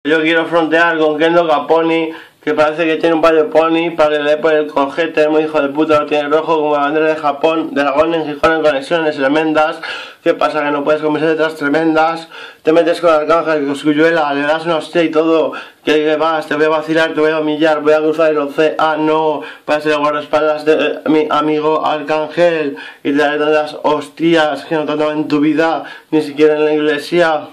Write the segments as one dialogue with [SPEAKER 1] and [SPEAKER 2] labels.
[SPEAKER 1] Yo quiero frontear con Kendo Caponi, que parece que tiene un par de pony para que le dé por el cojete, muy hijo de puta, lo tiene rojo como la bandera de Japón, de Aragón en Gijón en conexiones tremendas. ¿Qué pasa? Que no puedes comerse letras tremendas, te metes con Arcángel, con Cosculluela, le das una hostia y todo, que vas, te voy a vacilar, te voy a humillar, voy a cruzar el océano para ser el guardaespaldas de mi amigo Arcángel y te daré tantas hostias que no te han dado en tu vida, ni siquiera en la iglesia.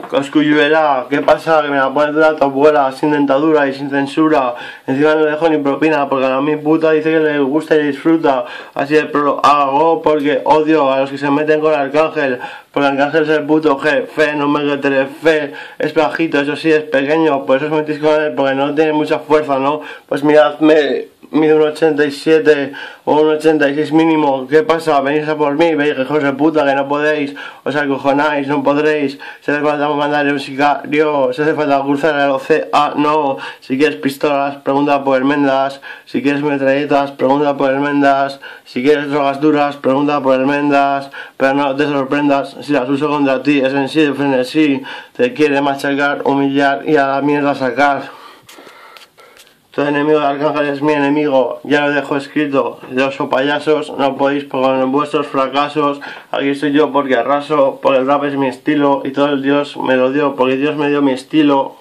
[SPEAKER 1] Cosculluela, ¿qué pasa? Que me la pones dura tu abuela, sin dentadura y sin censura. Encima no le dejo ni propina, porque a mi puta dice que le gusta y disfruta. Así de pro lo hago porque odio a los que se meten con Arcángel. Porque Arcángel es el puto jefe, no me meteré fe. Es bajito, eso sí, es pequeño, por eso os metís con él, porque no tiene mucha fuerza, ¿no? Pues miradme, mido 1,87 o 1,86 mínimo. ¿Qué pasa? Venís a por mí, veis, hijos de puta, que no podéis, os acojonáis, no podréis. Se hace falta mandar un sicario, se hace falta cruzar el océano. Si quieres pistolas, pregunta por Hermendas. Si quieres metralletas, pregunta por Hermendas. Si quieres drogas duras, pregunta por Hermendas. Pero no te sorprendas si las uso contra ti, es en sí de frenesí. Te quiere machacar, humillar y a la mierda sacar. Todo enemigo de Arcángel es mi enemigo, ya lo dejo escrito. Los payasos no podéis con vuestros fracasos. Aquí estoy yo porque arraso, porque el rap es mi estilo y todo el Dios me lo dio, porque Dios me dio mi estilo.